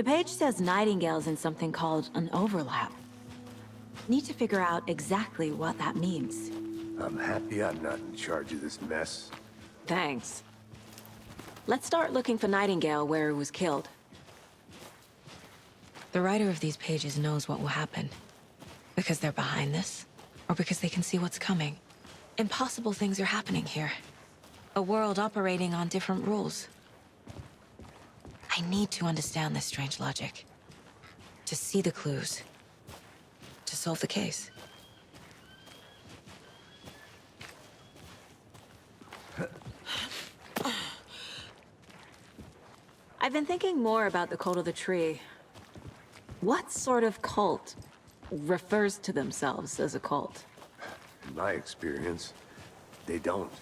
The page says Nightingale's in something called an overlap. Need to figure out exactly what that means. I'm happy I'm not in charge of this mess. Thanks. Let's start looking for Nightingale where he was killed. The writer of these pages knows what will happen. Because they're behind this, or because they can see what's coming. Impossible things are happening here. A world operating on different rules. I need to understand this strange logic. To see the clues. To solve the case. I've been thinking more about the cult of the tree. What sort of cult refers to themselves as a cult? In my experience, they don't.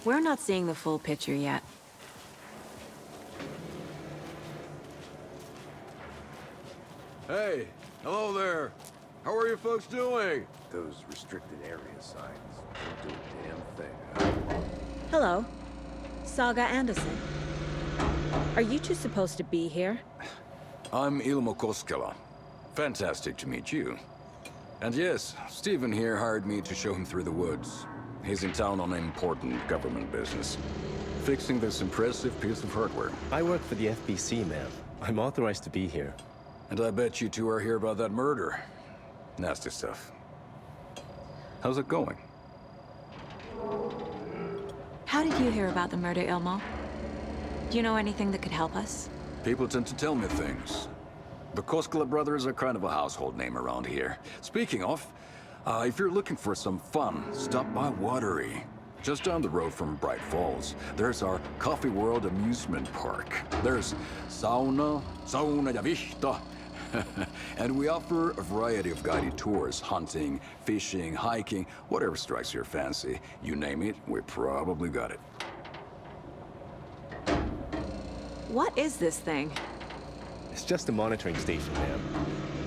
We're not seeing the full picture yet. Hey, hello there. How are you folks doing? Those restricted area signs don't do a damn thing, huh? Hello. Saga Anderson. Are you two supposed to be here? I'm Ilmo Koskela. Fantastic to meet you. And yes, Stephen here hired me to show him through the woods. He's in town on important government business. Fixing this impressive piece of hardware. I work for the FBC, ma'am. I'm authorized to be here. And I bet you two are here about that murder. Nasty stuff. How's it going? How did you hear about the murder, Ilmo? Do you know anything that could help us? People tend to tell me things. The Koskela brothers are kind of a household name around here. Speaking of, if you're looking for some fun, stop by Watery. Just down the road from Bright Falls, there's our Coffee World amusement park. There's sauna ja vihta. And we offer a variety of guided tours, hunting, fishing, hiking, whatever strikes your fancy. You name it, we probably got it. What is this thing? It's just a monitoring station, ma'am.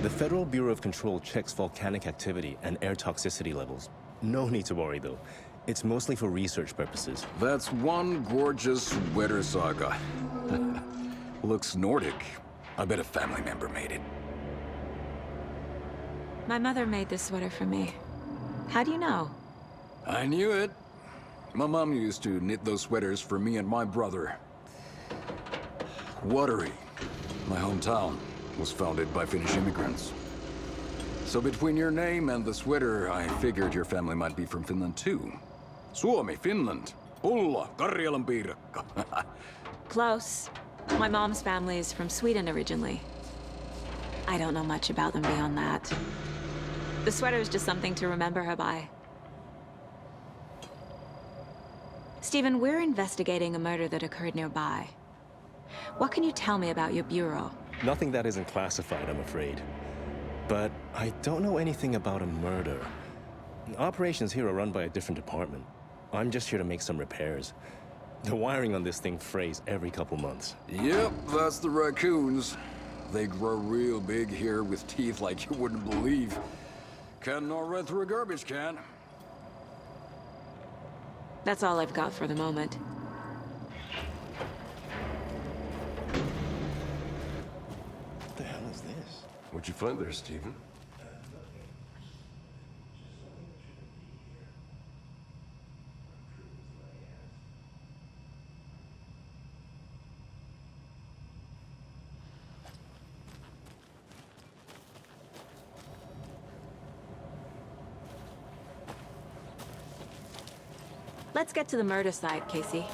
The Federal Bureau of Control checks volcanic activity and air toxicity levels. No need to worry, though. It's mostly for research purposes. That's one gorgeous sweater saga. Looks Nordic. I bet a family member made it. My mother made this sweater for me. How do you know? I knew it. My mom used to knit those sweaters for me and my brother. Watery, my hometown, was founded by Finnish immigrants. So between your name and the sweater, I figured your family might be from Finland too. Suomi, Finland. Pulla, Karjalan piirakka. Close. My mom's family is from Sweden originally. I don't know much about them beyond that. The sweater is just something to remember her by. Stephen, we're investigating a murder that occurred nearby. What can you tell me about your bureau? Nothing that isn't classified, I'm afraid. But I don't know anything about a murder. Operations here are run by a different department. I'm just here to make some repairs. The wiring on this thing frays every couple months. Yep, that's the raccoons. They grow real big here with teeth like you wouldn't believe. Can not run through a garbage can. That's all I've got for the moment. What the hell is this? What'd you find there, Stephen? Let's get to the murder site, Casey.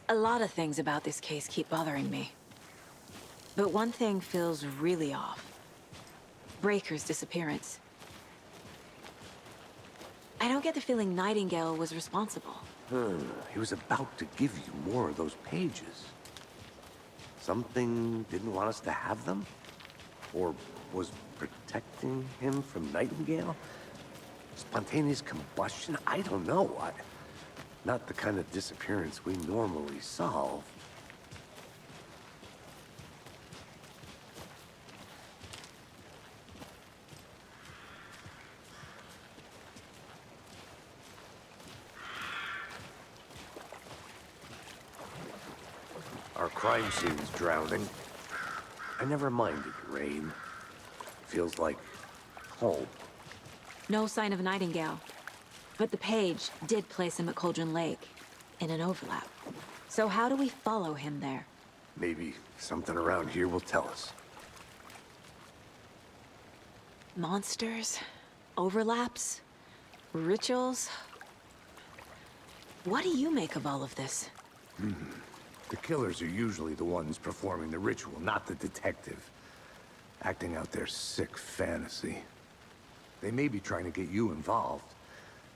A lot of things about this case keep bothering me. But one thing feels really off. Breaker's disappearance. I don't get the feeling Nightingale was responsible. He was about to give you more of those pages. Something didn't want us to have them? Or was protecting him from Nightingale? Spontaneous combustion? I don't know. Not the kind of disappearance we normally solve. crime scene's drowning. I never minded rain. Feels like home. No sign of Nightingale. But the page did place him at Cauldron Lake, in an overlap. So how do we follow him there? Maybe something around here will tell us. Monsters? Overlaps? Rituals? What do you make of all of this? The killers are usually the ones performing the ritual, not the detective. Acting out their sick fantasy. They may be trying to get you involved,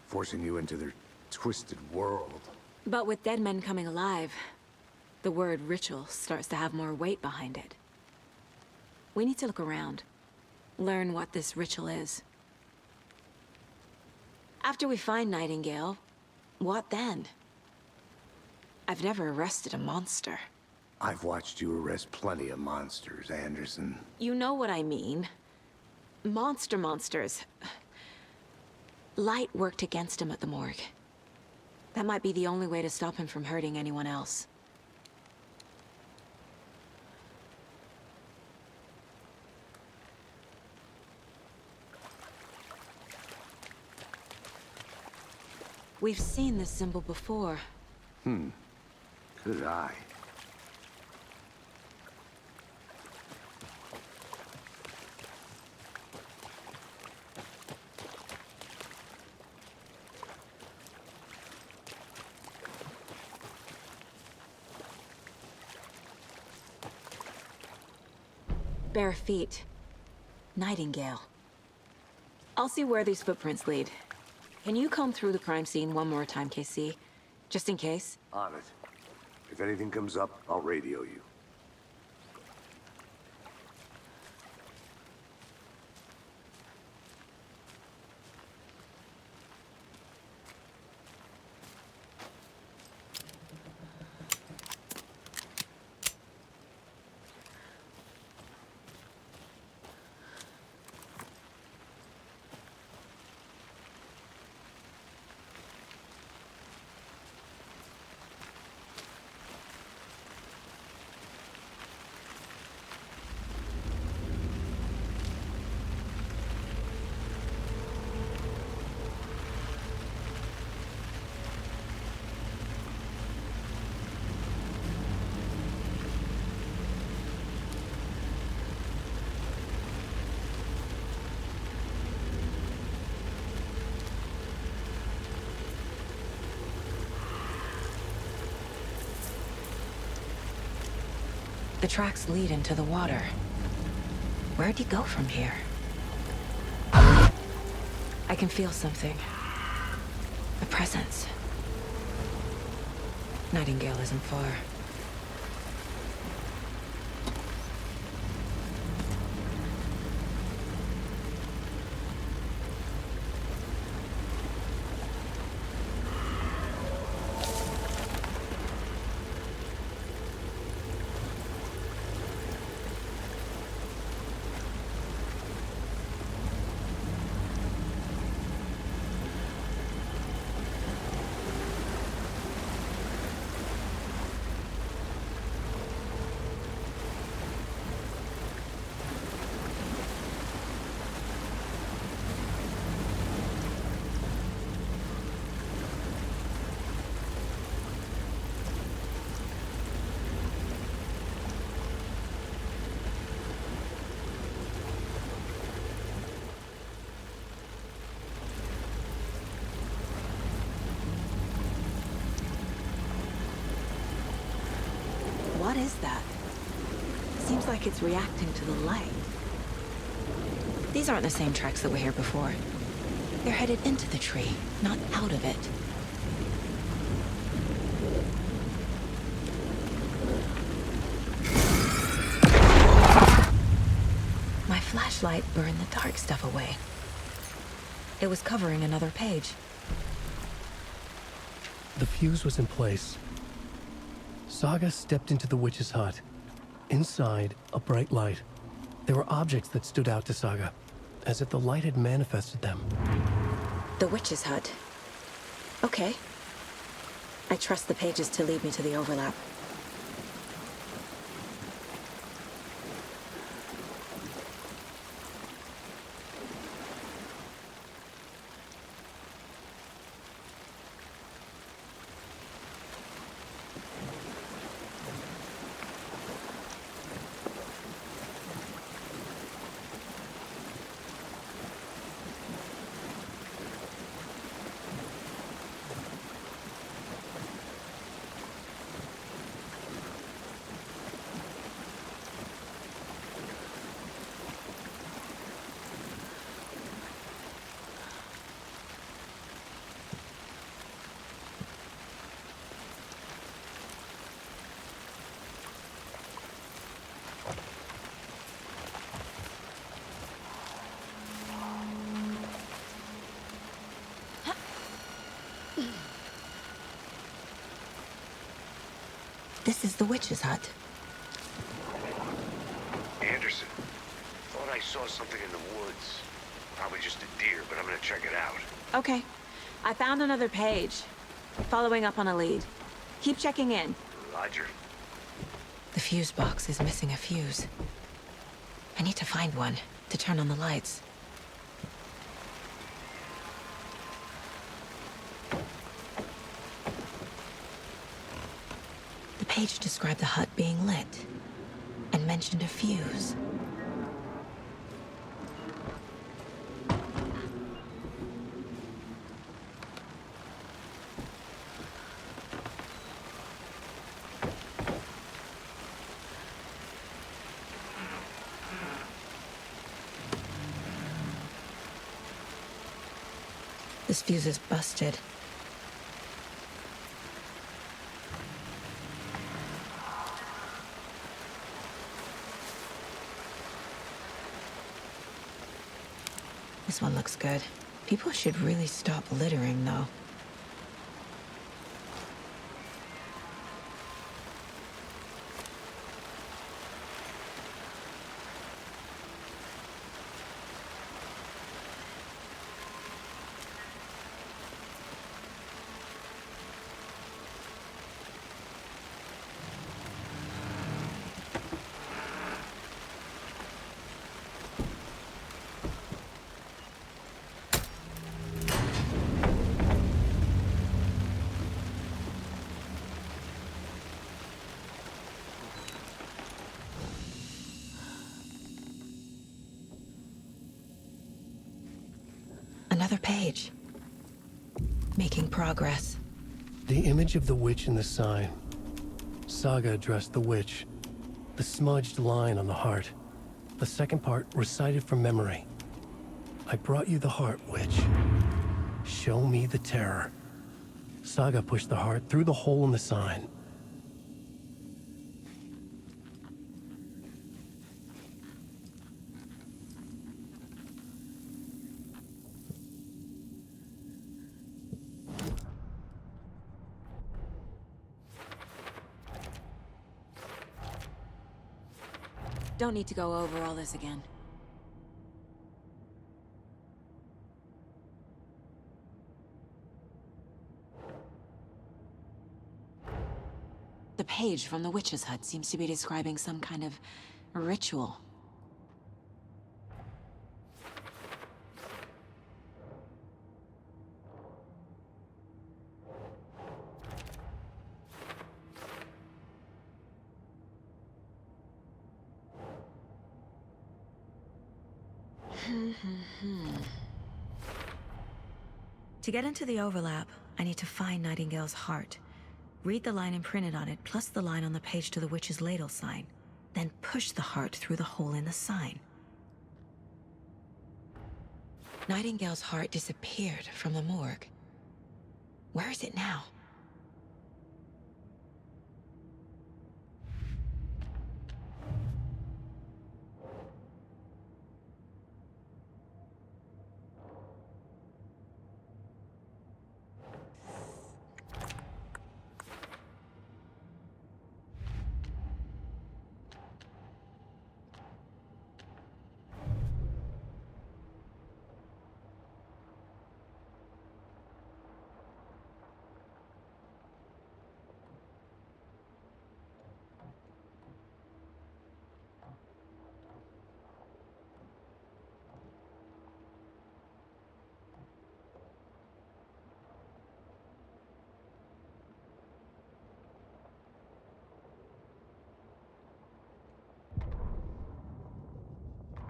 forcing you into their twisted world. But with dead men coming alive, the word ritual starts to have more weight behind it. We need to look around. Learn what this ritual is. After we find Nightingale, what then? I've never arrested a monster. I've watched you arrest plenty of monsters, Anderson. You know what I mean. Monsters. Light worked against him at the morgue. That might be the only way to stop him from hurting anyone else. We've seen this symbol before. Good eye. Bare feet. Nightingale. I'll see where these footprints lead. Can you comb through the crime scene one more time, KC? Just in case? On it. If anything comes up, I'll radio you. The tracks lead into the water. Where'd he go from here? I can feel something. A presence. Nightingale isn't far. What is that? Seems like it's reacting to the light. These aren't the same tracks that were here before. They're headed into the tree, not out of it. My flashlight burned the dark stuff away. It was covering another page. The fuse was in place. Saga stepped into the witch's hut. Inside, a bright light. There were objects that stood out to Saga, as if the light had manifested them. The witch's hut. Okay. I trust the pages to lead me to the overlap. This is the witch's hut. Anderson, thought I saw something in the woods. Probably just a deer, but I'm gonna check it out. Okay. I found another page. Following up on a lead. Keep checking in. Roger. The fuse box is missing a fuse. I need to find one to turn on the lights. The page described the hut being lit and mentioned a fuse. This fuse is busted. This one looks good. People should really stop littering, though. Another page. Making progress. The image of the witch in the sign. Saga addressed the witch. The smudged line on the heart. The second part recited from memory. I brought you the heart, witch. Show me the terror. Saga pushed the heart through the hole in the sign. Don't need to go over all this again. The page from the witch's hut seems to be describing some kind of ritual. To get into the overlap, I need to find Nightingale's heart. Read the line imprinted on it, plus the line on the page to the witch's ladle sign. Then push the heart through the hole in the sign. Nightingale's heart disappeared from the morgue. Where is it now?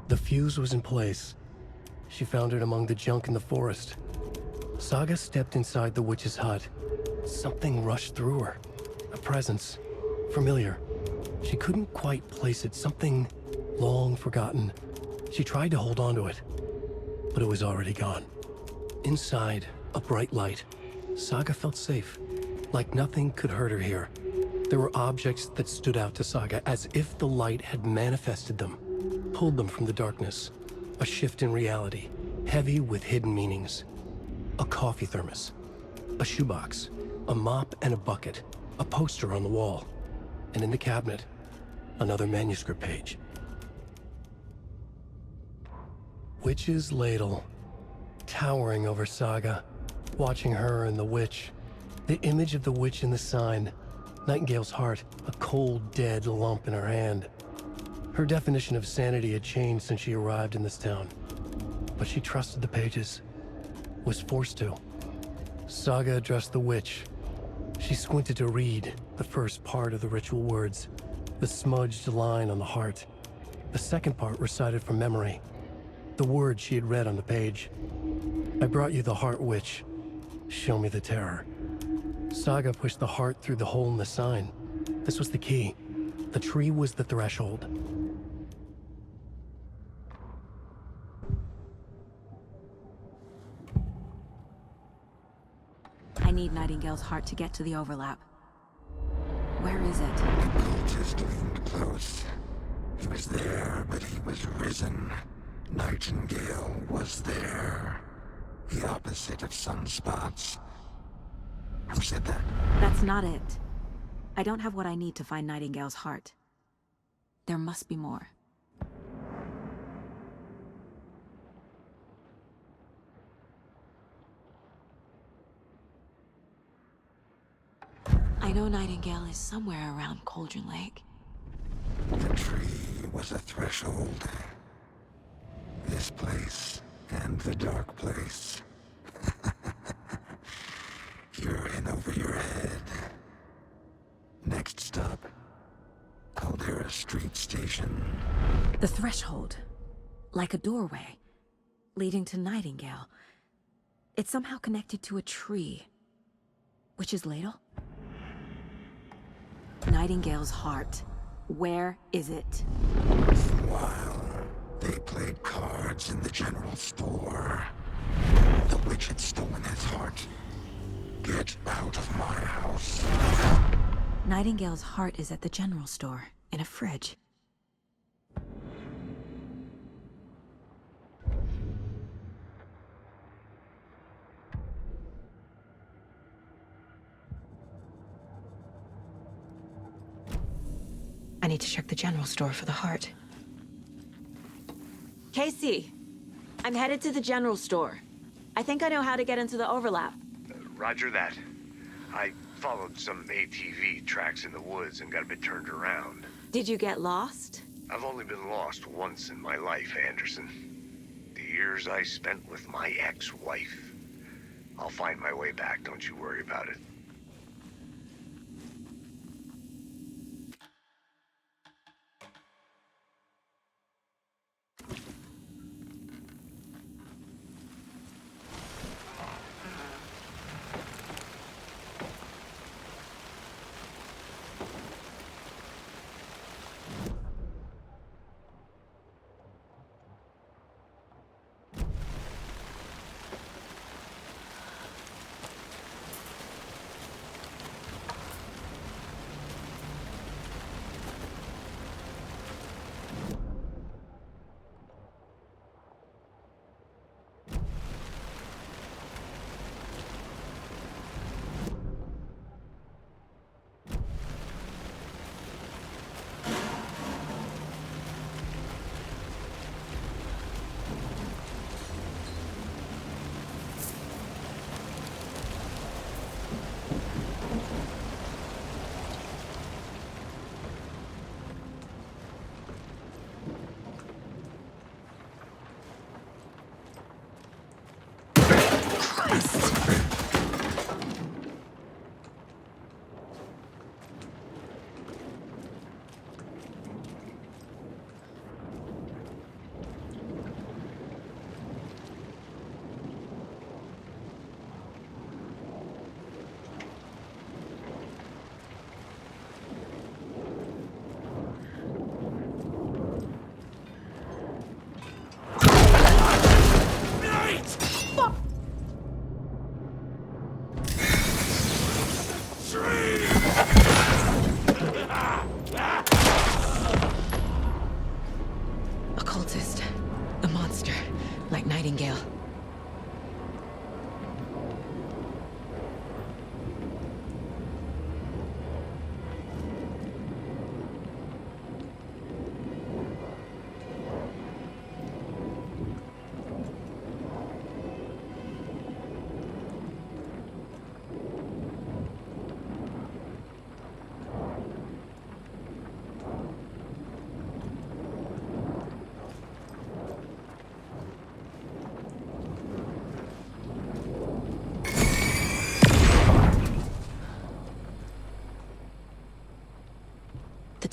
The fuse was in place. She found it among the junk in the forest. Saga stepped inside the witch's hut. Something rushed through her. A presence. Familiar. She couldn't quite place it. Something long forgotten. She tried to hold on to it, but it was already gone. Inside, a bright light. Saga felt safe. Like nothing could hurt her here. There were objects that stood out to Saga as if the light had manifested them. Pulled them from the darkness. A shift in reality, heavy with hidden meanings. A coffee thermos, a shoebox, a mop and a bucket, a poster on the wall. and in the cabinet, another manuscript page. Witch's ladle, towering over Saga, watching her and the witch. The image of the witch in the sign, Nightingale's heart, a cold, dead lump in her hand. Her definition of sanity had changed since she arrived in this town, but she trusted the pages, was forced to. Saga addressed the witch. She squinted to read the first part of the ritual words, the smudged line on the heart. The second part recited from memory, the words she had read on the page. I brought you the heart, witch. Show me the terror. Saga pushed the heart through the hole in the sign. This was the key. The tree was the threshold. I need Nightingale's heart to get to the overlap. Where is it? Cultist leaned close. He was there, but he was risen. Nightingale was there. The opposite of sunspots. Who said that? That's not it. I don't have what I need to find Nightingale's heart. There must be more. I know Nightingale is somewhere around Cauldron Lake. The tree was a threshold. This place and the dark place. You're in over your head. Next stop, Caldera Street Station. The threshold. Like a doorway. Leading to Nightingale. It's somehow connected to a tree. Witch's ladle? Nightingale's heart. Where is it? While they played cards in the general store, the witch had stolen his heart. Get out of my house. Nightingale's heart is at the general store, in a fridge. I need to check the general store for the heart. Casey, I'm headed to the general store. I think I know how to get into the overlap. Roger that. I followed some ATV tracks in the woods and got a bit turned around. Did you get lost? I've only been lost once in my life, Anderson. The years I spent with my ex-wife. I'll find my way back, don't you worry about it. Nightingale.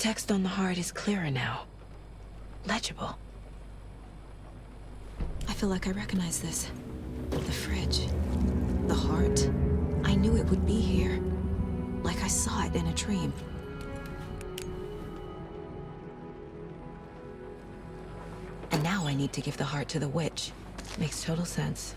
text on the heart is clearer now. Legible. I feel like I recognize this. The fridge. The heart. I knew it would be here. Like I saw it in a dream. And now I need to give the heart to the witch. Makes total sense.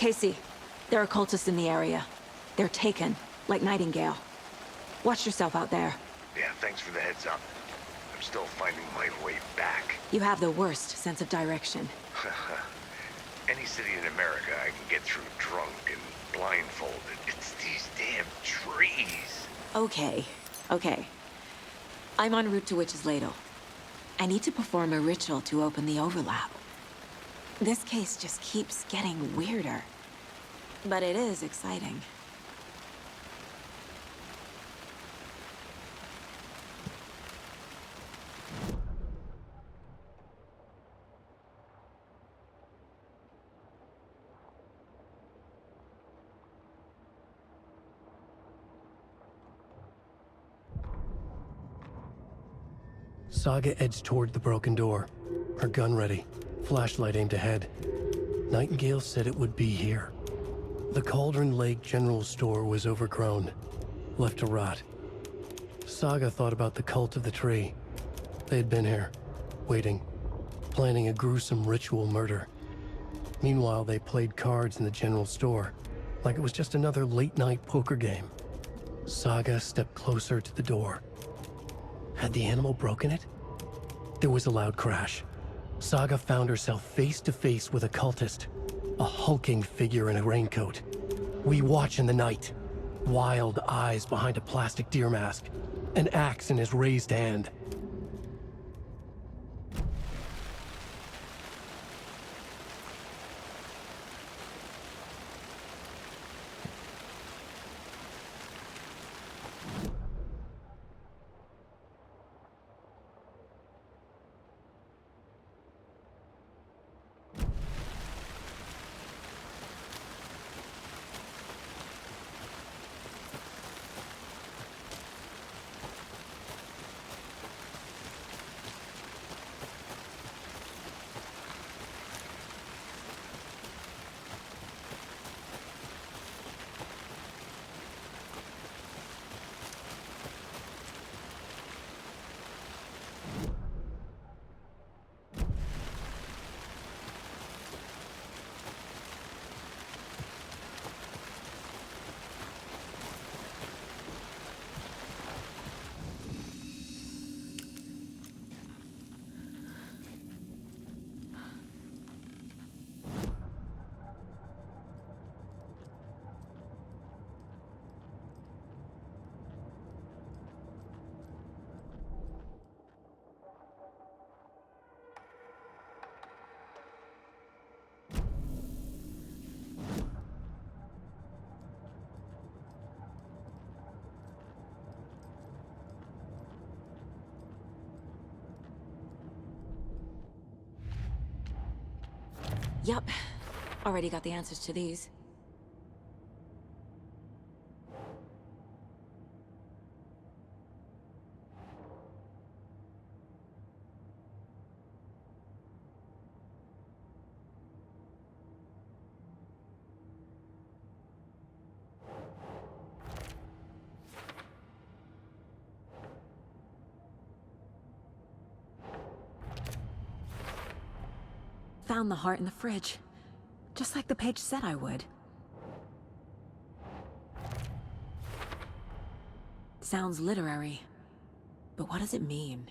Casey, there are cultists in the area. They're taken, like Nightingale. Watch yourself out there. Yeah, thanks for the heads up. I'm still finding my way back. You have the worst sense of direction. Any city in America I can get through drunk and blindfolded. It's these damn trees. Okay, okay. I'm en route to Witch's Ladle. I need to perform a ritual to open the overlap. This case just keeps getting weirder. But it is exciting. Saga edged toward the broken door, her gun ready, flashlight aimed ahead. Nightingale said it would be here. The Cauldron Lake General Store was overgrown, left to rot. Saga thought about the cult of the tree. They had been here, waiting, planning a gruesome ritual murder. Meanwhile, they played cards in the general store, like it was just another late-night poker game. Saga stepped closer to the door. Had the animal broken it? There was a loud crash. Saga found herself face to face with a cultist, a hulking figure in a raincoat. We watch in the night, wild eyes behind a plastic deer mask, an axe in his raised hand. Yup. Already got the answers to these. Found the heart in the fridge. Just like the page said I would. Sounds literary. But what does it mean?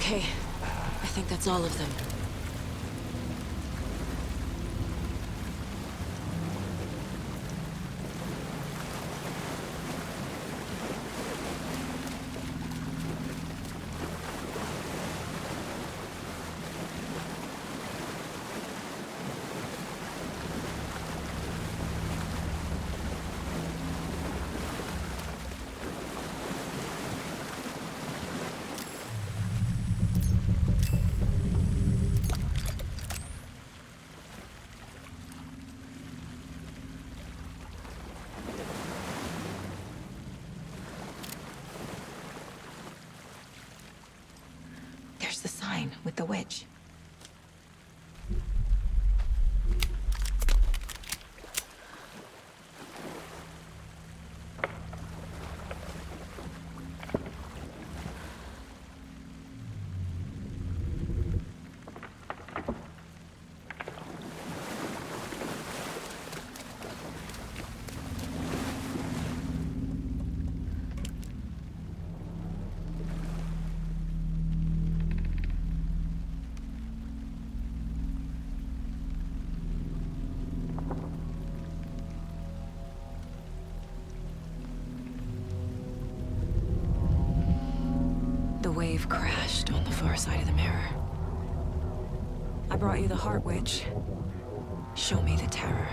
Okay, I think that's all of them. There's the sign with the witch. The wave crashed on the far side of the mirror. I brought you the Heart Witch. Show me the terror.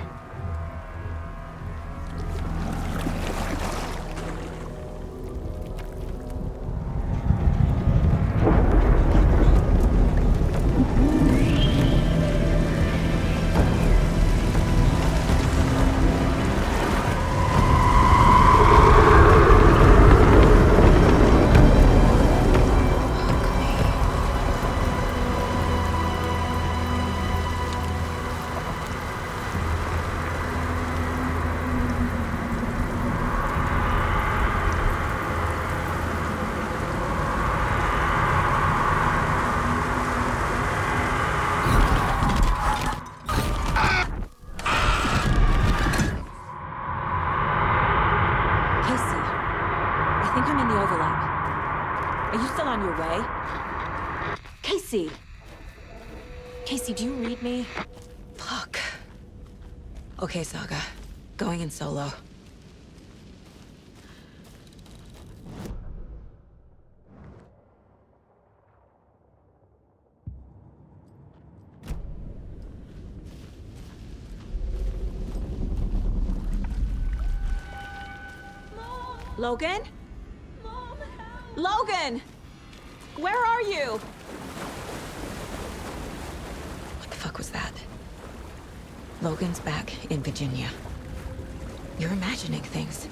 I think I'm in the overlap. Are you still on your way? Casey! Casey, do you read me? Fuck. Okay, Saga. Going in solo. Logan? Mom, Logan! Where are you? What the fuck was that? Logan's back in Virginia. You're imagining things.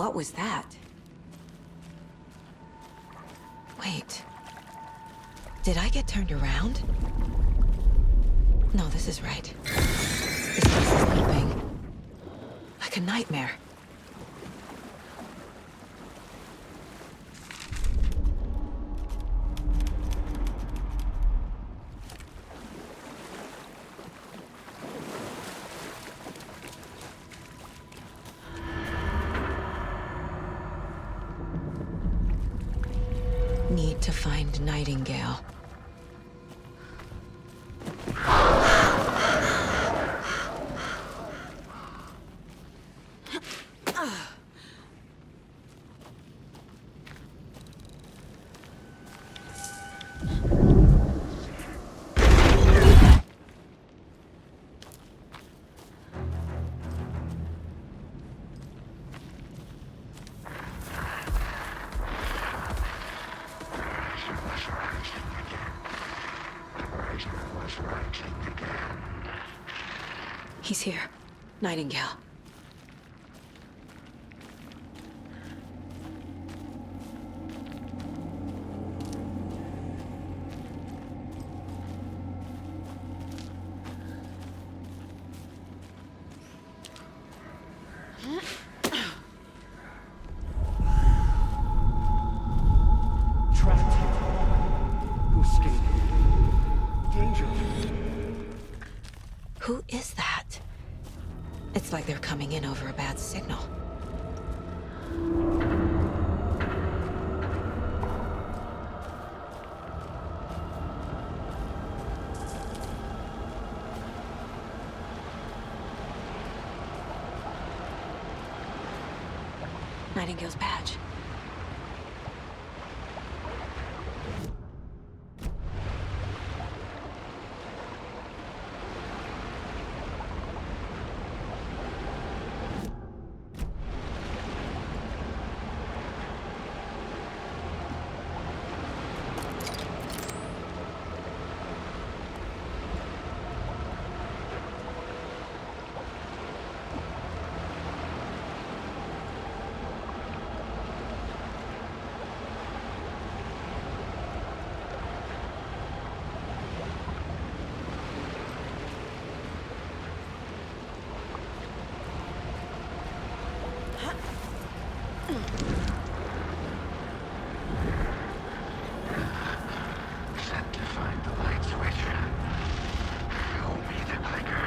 What was that? Wait. Did I get turned around? No, this is right. This place is looping. Like a nightmare. Need to find Nightingale. He's here. Nightingale. Trapped here. Who escaped? Danger. Who is that? It's like they're coming in over a bad signal. Nightingale's badge. Set to find the light switch. Show me the clicker.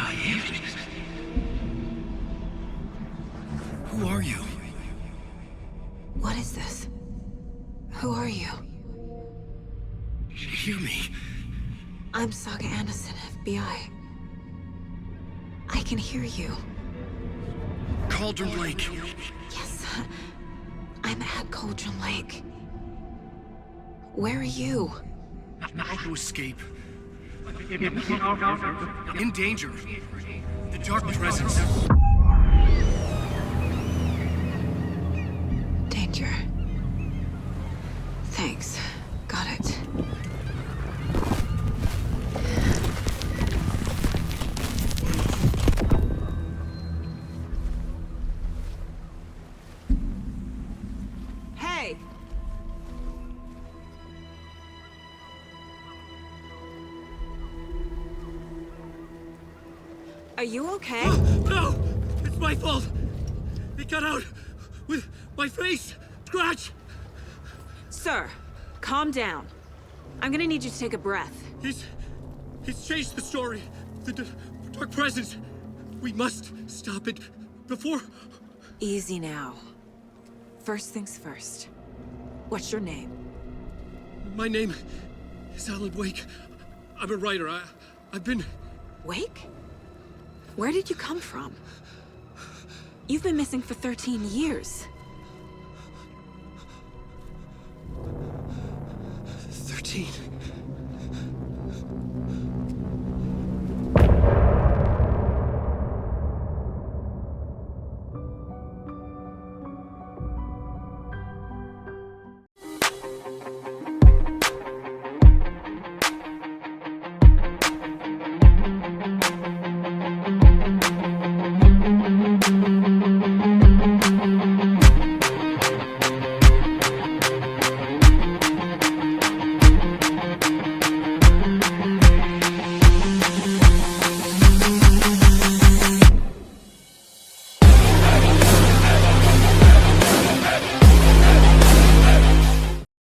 I am. Who are you? What is this? Who are you? Hear me. I'm Saga Anderson, FBI. I can hear you. Cauldron Lake. Yes, I'm at Cauldron Lake. Where are you? How to escape. In danger. The dark presence. Danger. Thanks. Got it. Hey! Are you okay? No! It's my fault! It got out with my face! Scratch! Sir, calm down. I'm gonna need you to take a breath. He's changed the story. The dark presence. We must stop it before... Easy now. First things first. What's your name? My name is Alan Wake. I'm a writer. I've been... Wake? Where did you come from? You've been missing for 13 years. 13.